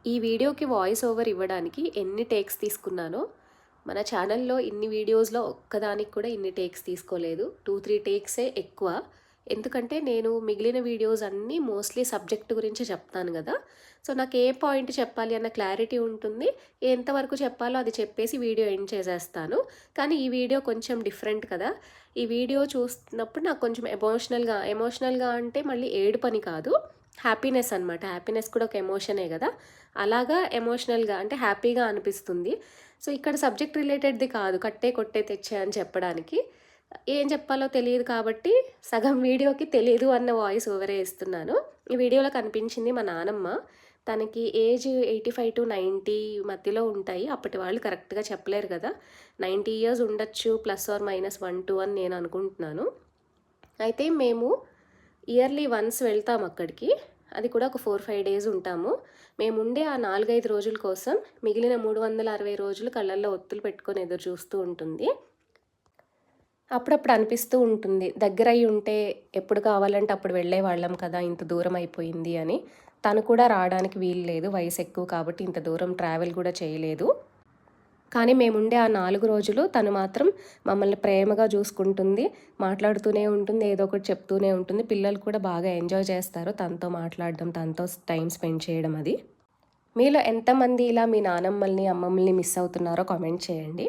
ఈ వీడియోకి voice over ఇవ్వడానికి ఎన్ని టేక్స్ తీసుకున్నానో మన ఛానల్లో ఇన్ని వీడియోస్లో ఒక్కదానికి కూడా ఇన్ని టేక్స్ తీసుకోలేదు. 2-3 టేక్సే ఎక్కువ. ఎందుకంటే నేను మిగిలిన వీడియోస్ అన్నీ మోస్ట్లీ సబ్జెక్ట్ గురించి చెప్తాను కదా. సో నాకు ఏ పాయింట్ చెప్పాలి అన్న క్లారిటీ ఉంటుంది. ఎంతవరకు చెప్పాలో అది చెప్పేసి వీడియో ఎండ్ చేసేస్తాను. కానీ ఈ వీడియో కొంచెం డిఫరెంట్ కదా. ఈ వీడియో చూస్తున్నప్పుడు నాకు కొంచెం ఎమోషనల్గా అంటే మళ్ళీ ఏడుపని కాదు, హ్యాపీనెస్ అనమాట. హ్యాపీనెస్ కూడా ఒక ఎమోషనే కదా. అలాగా ఎమోషనల్గా అంటే హ్యాపీగా అనిపిస్తుంది. సో ఇక్కడ సబ్జెక్ట్ రిలేటెడ్ది కాదు, కట్టే కొట్టే తెచ్చే అని చెప్పడానికి. ఏం చెప్పాలో తెలియదు కాబట్టి సగం వీడియోకి తెలియదు అన్న వాయిస్ ఓవరే ఇస్తున్నాను. ఈ వీడియోలో కనిపించింది మా నానమ్మ. తనకి ఏజ్ 85-90 మధ్యలో ఉంటాయి. అప్పటి వాళ్ళు కరెక్ట్గా చెప్పలేరు కదా. 90 ఇయర్స్ ఉండొచ్చు, +or-1-2 అని నేను అనుకుంటున్నాను. అయితే మేము ఇయర్లీ వన్స్ వెళ్తాం అక్కడికి. అది కూడా ఒక 4-5 డేస్ ఉంటాము. మేముండే ఆ 4-5 రోజుల కోసం మిగిలిన 360 రోజులు కళ్ళల్లో ఒత్తులు పెట్టుకొని ఎదురు చూస్తూ ఉంటుంది. అప్పుడప్పుడు అనిపిస్తూ ఉంటుంది, దగ్గర అయి ఉంటే ఎప్పుడు కావాలంటే అప్పుడు వెళ్ళేవాళ్ళం కదా, ఇంత దూరం అయిపోయింది అని. తను కూడా రావడానికి వీలు లేదు, వయసు ఎక్కువ కాబట్టి ఇంత దూరం ట్రావెల్ కూడా చేయలేదు. కానీ మేముండే ఆ 4 రోజులు తను మాత్రం మమ్మల్ని ప్రేమగా చూసుకుంటుంది, మాట్లాడుతూనే ఉంటుంది, ఏదో ఒకటి చెప్తూనే ఉంటుంది. పిల్లలు కూడా బాగా ఎంజాయ్ చేస్తారు తనతో మాట్లాడడం, తనతో టైం స్పెండ్ చేయడం. అది మీలో ఎంతమంది ఇలా మీ నానమ్మల్ని, అమ్మమ్మల్ని మిస్ అవుతున్నారో కామెంట్ చేయండి.